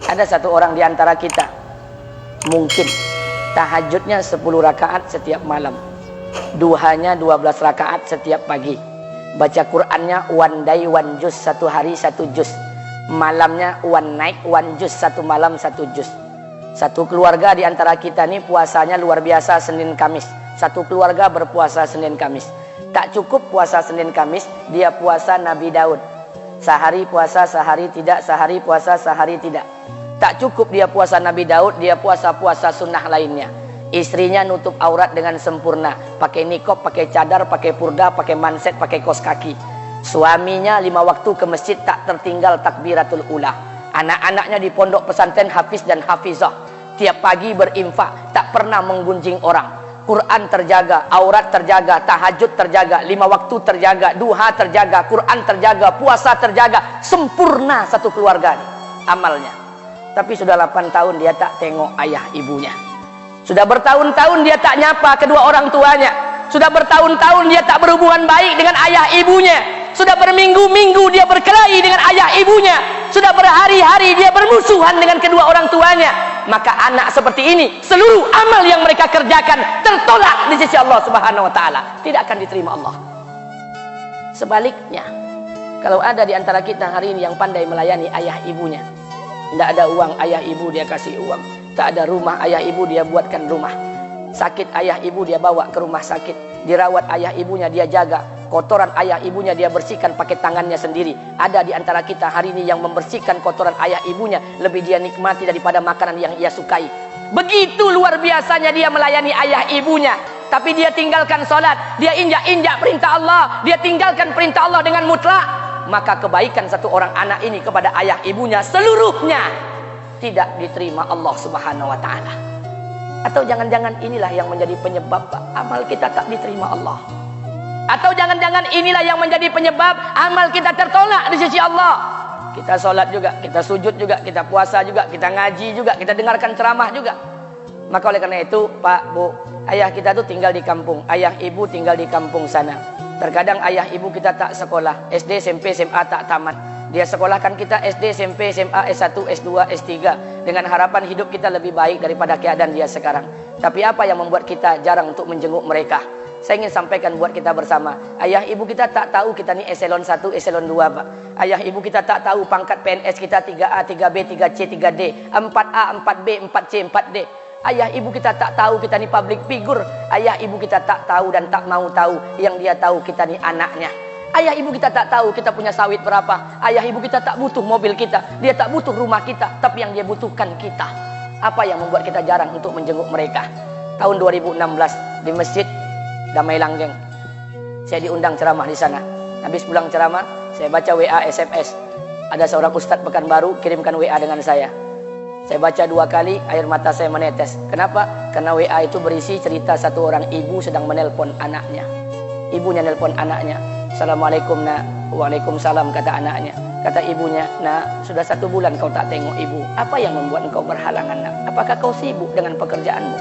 Ada satu orang di antara kita mungkin tahajudnya 10 rakaat setiap malam, duhanya 12 rakaat setiap pagi, baca Qur'annya one day one juz, satu hari satu juz, malamnya one night one juz, satu malam satu juz. Satu keluarga di antara kita nih puasanya luar biasa Senin Kamis. Satu keluarga berpuasa Senin Kamis. Tak cukup puasa Senin Kamis, dia puasa Nabi Daud. Sehari puasa, sehari tidak, sehari puasa, sehari tidak. Tak cukup dia puasa Nabi Daud, dia puasa-puasa sunnah lainnya. Istrinya nutup aurat dengan sempurna, pakai nikob, pakai cadar, pakai purda, pakai manset, pakai kos kaki. Suaminya 5 waktu ke masjid tak tertinggal takbiratul ula. Anak-anaknya di pondok pesantren hafiz dan hafizah. Tiap pagi berinfak, tak pernah menggunjing orang. Quran terjaga, aurat terjaga, tahajud terjaga, 5 waktu terjaga, duha terjaga, Quran terjaga, puasa terjaga. Sempurna satu keluarga nih, amalnya. Tapi sudah 8 tahun dia tak tengok ayah ibunya. Sudah bertahun-tahun dia tak nyapa kedua orang tuanya. Sudah bertahun-tahun dia tak berhubungan baik dengan ayah ibunya. Sudah berminggu-minggu dia berkelahi dengan ayah ibunya. Sudah berhari-hari dia bermusuhan dengan kedua orang tuanya. Maka anak seperti ini, seluruh amal yang mereka kerjakan tertolak di sisi Allah Subhanahu wa taala, tidak akan diterima Allah. Sebaliknya, kalau ada di antara kita hari ini yang pandai melayani ayah ibunya, tidak ada uang, ayah ibu dia kasih uang. Tak ada rumah, ayah ibu dia buatkan rumah. Sakit ayah ibu dia bawa ke rumah sakit. Dirawat ayah ibunya dia jaga. Kotoran ayah ibunya dia bersihkan pakai tangannya sendiri. Ada di antara kita hari ini yang membersihkan kotoran ayah ibunya lebih dia nikmati daripada makanan yang ia sukai. Begitu luar biasanya dia melayani ayah ibunya. Tapi dia tinggalkan sholat, dia injak-injak perintah Allah, dia tinggalkan perintah Allah dengan mutlak. Maka kebaikan satu orang anak ini kepada ayah ibunya seluruhnya tidak diterima Allah Subhanahu wa taala. Atau jangan-jangan inilah yang menjadi penyebab amal kita tak diterima Allah. Atau jangan-jangan inilah yang menjadi penyebab amal kita tertolak di sisi Allah. Kita sholat juga, kita sujud juga, kita puasa juga, kita ngaji juga, kita dengarkan ceramah juga. Maka oleh karena itu Pak, Bu, ayah kita tuh tinggal di kampung, ayah ibu tinggal di kampung sana. Terkadang ayah ibu kita tak sekolah, SD, SMP, SMA tak tamat. Dia sekolahkan kita SD, SMP, SMA, S1, S2, S3 dengan harapan hidup kita lebih baik daripada keadaan dia sekarang. Tapi apa yang membuat kita jarang untuk menjenguk mereka? Saya ingin sampaikan buat kita bersama. Ayah ibu kita tak tahu kita ni eselon 1, eselon 2, Pak. Ayah ibu kita tak tahu pangkat PNS kita 3A, 3B, 3C, 3D, 4A, 4B, 4C, 4D. Ayah ibu kita tak tahu kita ni public figure. Ayah ibu kita tak tahu dan tak mau tahu. Yang dia tahu kita ni anaknya. Ayah ibu kita tak tahu kita punya sawit berapa. Ayah ibu kita tak butuh mobil kita. Dia tak butuh rumah kita. Tapi yang dia butuhkan kita. Apa yang membuat kita jarang untuk menjenguk mereka? Tahun 2016 di Masjid Damai Langgeng, saya diundang ceramah di sana. Habis pulang ceramah, saya baca WA SMS. Ada seorang ustadz Pekanbaru kirimkan WA dengan saya. Saya baca 2 kali, air mata saya menetes. Kenapa? Karena WA itu berisi cerita satu orang ibu sedang menelpon anaknya. Ibunya nelpon anaknya. Assalamualaikum nak. Waalaikumsalam kata anaknya. Kata ibunya, nak, sudah 1 bulan kau tak tengok ibu. Apa yang membuat engkau berhalangan nak? Apakah kau sibuk dengan pekerjaanmu?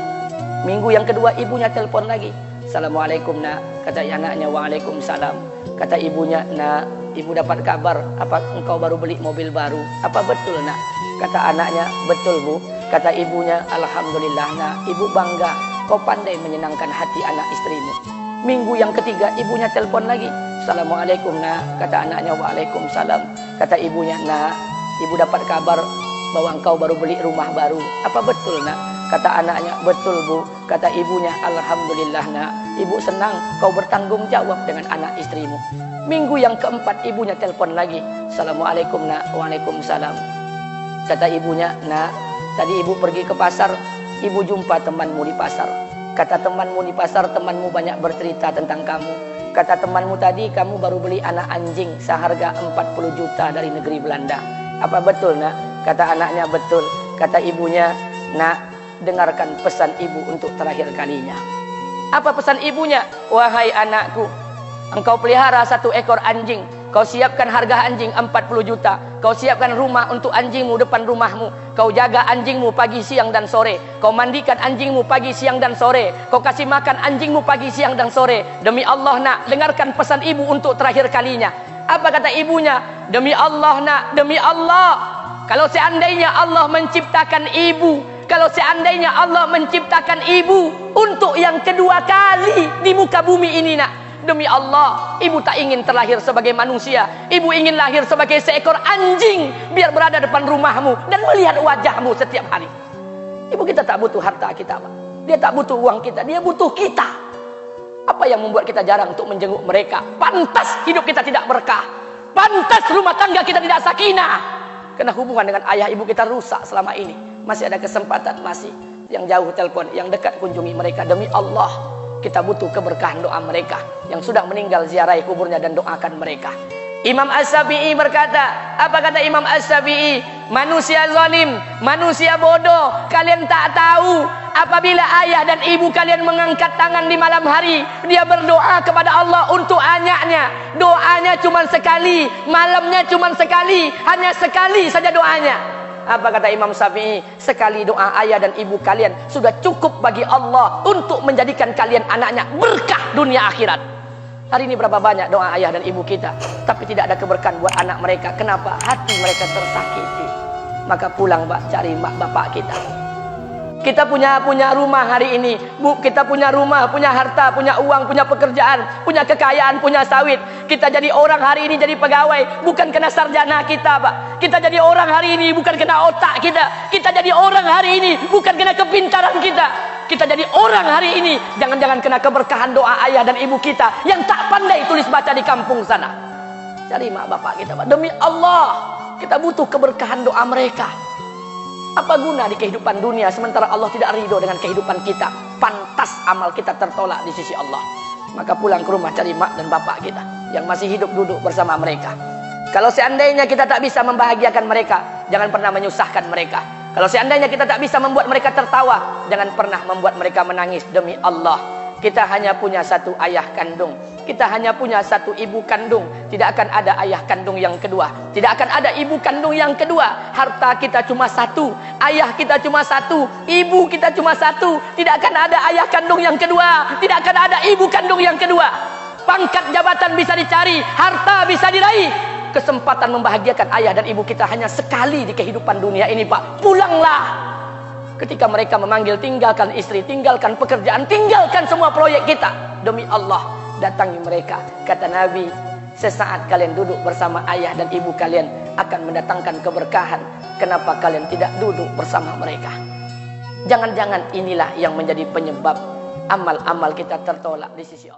Minggu yang kedua ibunya telpon lagi. Assalamualaikum nak. Kata anaknya, waalaikumsalam. Kata ibunya, nak, ibu dapat kabar apa engkau baru beli mobil baru. Apa betul nak? Kata anaknya, betul bu. Kata ibunya, alhamdulillah nak, ibu bangga. Kau pandai menyenangkan hati anak istrimu. Minggu yang ketiga ibunya telpon lagi. Assalamualaikum nak. Kata anaknya, waalaikumsalam. Kata ibunya, nak, ibu dapat kabar bahwa engkau baru beli rumah baru. Apa betul nak? Kata anaknya, betul bu. Kata ibunya, alhamdulillah nak, ibu senang kau bertanggung jawab dengan anak istrimu. Minggu yang keempat ibunya telpon lagi. Assalamualaikum nak. Waalaikumsalam. Kata ibunya, nak, tadi ibu pergi ke pasar, ibu jumpa temanmu di pasar. Kata temanmu di pasar, temanmu banyak bercerita tentang kamu. Kata temanmu tadi kamu baru beli anak anjing seharga 40 juta dari negeri Belanda. Apa betul nak? Kata anaknya, betul. Kata ibunya, nak, dengarkan pesan ibu untuk terakhir kalinya. Apa pesan ibunya? Wahai anakku, engkau pelihara 1 ekor anjing. Kau siapkan harga anjing 40 juta. Kau siapkan rumah untuk anjingmu depan rumahmu. Kau jaga anjingmu pagi, siang, dan sore. Kau mandikan anjingmu pagi, siang, dan sore. Kau kasih makan anjingmu pagi, siang, dan sore. Demi Allah nak, dengarkan pesan ibu untuk terakhir kalinya. Apa kata ibunya? Demi Allah nak, demi Allah, Kalau seandainya Allah menciptakan ibu, kalau seandainya Allah menciptakan ibu untuk yang kedua kali di muka bumi ini, nak, demi Allah, ibu tak ingin terlahir sebagai manusia. Ibu ingin lahir sebagai seekor anjing, biar berada depan rumahmu dan melihat wajahmu setiap hari. Ibu kita tak butuh harta kita, Pak. Dia tak butuh uang kita, dia butuh kita. Apa yang membuat kita jarang untuk menjenguk mereka? Pantas hidup kita tidak berkah, pantas rumah tangga kita tidak sakinah, karena hubungan dengan ayah ibu kita rusak selama ini. Masih ada kesempatan, masih yang jauh telepon, yang dekat kunjungi mereka. Demi Allah, kita butuh keberkahan doa mereka. Yang sudah meninggal, ziarahi kuburnya dan doakan mereka. Imam As-Syafi'i berkata, apa kata Imam As-Syafi'i? Manusia zalim, manusia bodoh, kalian tak tahu apabila ayah dan ibu kalian mengangkat tangan di malam hari, dia berdoa kepada Allah untuk anaknya. Doanya cuma sekali, malamnya cuma sekali, hanya sekali saja doanya. Apa kata Imam Syafi'i? Sekali doa ayah dan ibu kalian sudah cukup bagi Allah untuk menjadikan kalian anaknya berkah dunia akhirat. Hari ini berapa banyak doa ayah dan ibu kita, tapi tidak ada keberkahan buat anak mereka. Kenapa? Hati mereka tersakiti. Maka pulang, Pak, cari mak bapak kita. Kita punya rumah hari ini, Bu, kita punya rumah, punya harta, punya uang, punya pekerjaan, punya kekayaan, punya sawit. Kita jadi orang hari ini, jadi pegawai, bukan kena sarjana kita, Pak. Kita jadi orang hari ini bukan kena otak kita. Kita jadi orang hari ini bukan kena kepintaran kita. Kita jadi orang hari ini jangan-jangan kena keberkahan doa ayah dan ibu kita yang tak pandai tulis baca di kampung sana. Cari mak bapak kita, Pak. Demi Allah, kita butuh keberkahan doa mereka. Apa guna di kehidupan dunia sementara Allah tidak ridho dengan kehidupan kita? Pantas amal kita tertolak di sisi Allah. Maka pulang ke rumah, cari mak dan bapak kita yang masih hidup, duduk bersama mereka. Kalau seandainya kita tak bisa membahagiakan mereka, jangan pernah menyusahkan mereka. Kalau seandainya kita tak bisa membuat mereka tertawa, jangan pernah membuat mereka menangis. Demi Allah, kita hanya punya satu ayah kandung, kita hanya punya satu ibu kandung. Tidak akan ada ayah kandung yang kedua, tidak akan ada ibu kandung yang kedua. Harta kita cuma satu, ayah kita cuma satu, ibu kita cuma satu. Tidak akan ada ayah kandung yang kedua, tidak akan ada ibu kandung yang kedua. Pangkat jabatan bisa dicari, harta bisa diraih, kesempatan membahagiakan ayah dan ibu kita hanya sekali di kehidupan dunia ini, Pak. Pulanglah. Ketika mereka memanggil, tinggalkan istri, tinggalkan pekerjaan, tinggalkan semua proyek kita. Demi Allah, datangi mereka. Kata Nabi, sesaat kalian duduk bersama ayah dan ibu kalian akan mendatangkan keberkahan. Kenapa kalian tidak duduk bersama mereka? Jangan-jangan inilah yang menjadi penyebab amal-amal kita tertolak di sisi Allah.